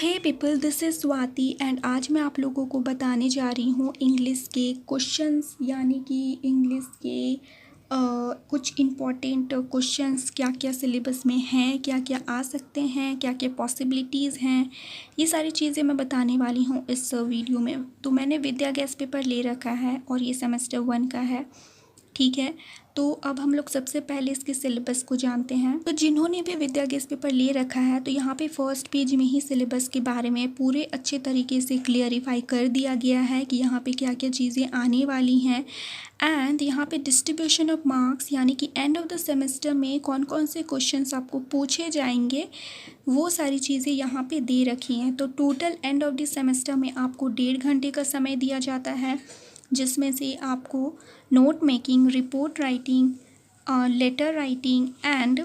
Hey people, this is Swati and आज मैं आप लोगों को बताने जा रही हूँ इंग्लिश के क्वेश्चंस, यानी कि इंग्लिश के कुछ इम्पॉर्टेंट क्वेश्चंस क्या क्या सिलेबस में हैं, क्या क्या आ सकते हैं, क्या क्या पॉसिबिलिटीज़ हैं। ये सारी चीज़ें मैं बताने वाली हूँ इस वीडियो में। तो मैंने विद्या गैस पेपर ले रखा है और ये सेमेस्टर 1 का है, ठीक है। तो अब हम लोग सबसे पहले इसके सिलेबस को जानते हैं। तो जिन्होंने भी विद्या गैस पेपर ले रखा है तो यहाँ पे फर्स्ट पेज में ही सिलेबस के बारे में पूरे अच्छे तरीके से क्लियरिफाई कर दिया गया है कि यहाँ पे क्या क्या चीज़ें आने वाली हैं। एंड यहाँ पे डिस्ट्रीब्यूशन ऑफ मार्क्स, यानी कि एंड ऑफ द सेमेस्टर में कौन कौन से क्वेश्चंस आपको पूछे जाएंगे, वो सारी चीज़ें यहाँ पे दे रखी हैं। तो total end of the semester में आपको 1.5 घंटे का समय दिया जाता है, जिसमें से आपको note making, report writing, letter writing and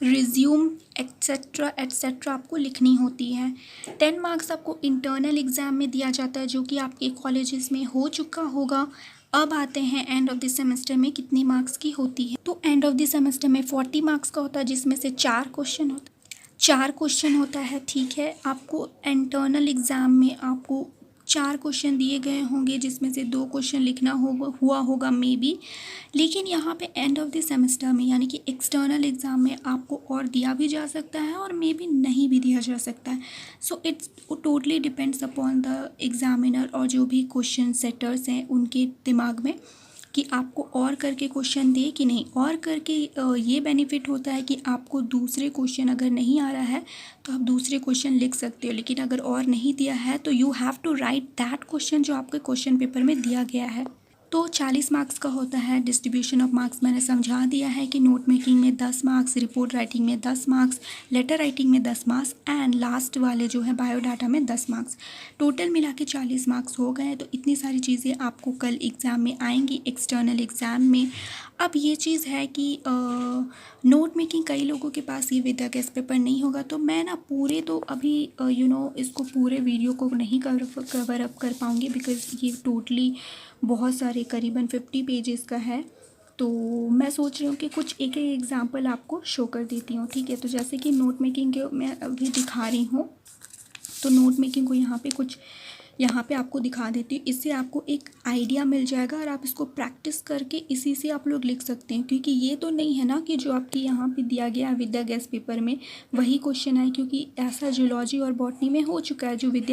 resume etcetera etcetera आपको लिखनी होती है। 10 मार्क्स आपको इंटरनल एग्ज़ाम में दिया जाता है, जो कि आपके कॉलेजेस में हो चुका होगा। अब आते हैं एंड ऑफ द सेमेस्टर में कितनी मार्क्स की होती है। तो एंड ऑफ द सेमेस्टर में 40 मार्क्स का होता है, जिसमें से 4 क्वेश्चन होता है, ठीक है। आपको इंटरनल एग्ज़ाम में आपको 4 क्वेश्चन दिए गए होंगे, जिसमें से 2 क्वेश्चन लिखना हुआ होगा मे बी। लेकिन यहाँ पे एंड ऑफ द सेमेस्टर में, यानी कि एक्सटर्नल एग्ज़ाम में, आपको और दिया भी जा सकता है और मे बी नहीं भी दिया जा सकता है। So it's totally depends upon the examiner और जो भी क्वेश्चन सेटर्स हैं उनके दिमाग में कि आपको और करके क्वेश्चन दे कि नहीं। और करके ये बेनिफिट होता है कि आपको दूसरे क्वेश्चन अगर नहीं आ रहा है तो आप दूसरे क्वेश्चन लिख सकते हो, लेकिन अगर और नहीं दिया है तो you have to write that question जो आपके क्वेश्चन पेपर में दिया गया है। तो 40 मार्क्स का होता है। डिस्ट्रीब्यूशन ऑफ मार्क्स मैंने समझा दिया है कि नोट मेकिंग में 10 मार्क्स, रिपोर्ट राइटिंग में 10 मार्क्स, लेटर राइटिंग में 10 मार्क्स एंड लास्ट वाले जो है बायोडाटा में 10 मार्क्स। टोटल मिला के 40 मार्क्स हो गए। तो इतनी सारी चीज़ें आपको कल एग्ज़ाम में आएंगी, एक्सटर्नल एग्ज़ाम में। अब ये चीज़ है कि नोट मेकिंग कई लोगों के पास ये विद्या गैस पेपर नहीं होगा, तो मैं ना पूरे तो अभी इसको पूरे वीडियो को नहीं कवर अप कर पाऊँगी, बिकॉज़ ये टोटली बहुत सारे करीबन 50 पेजेस का है। तो मैं सोच रही हूँ कि कुछ एक एक एग्जांपल आपको शो कर देती हूँ, ठीक है। तो जैसे कि नोट मेकिंग के मैं अभी दिखा रही हूँ, तो नोट मेकिंग को यहाँ पे आपको दिखा देती हूँ। इससे आपको एक आइडिया मिल जाएगा और आप इसको प्रैक्टिस करके इसी से आप लोग लिख सकते हैं, क्योंकि ये तो नहीं है ना कि जो आपके यहाँ पे दिया गया है विद्या गैस पेपर में वही क्वेश्चन आए, क्योंकि ऐसा जूलॉजी और बॉटनी में हो चुका है जो विद्या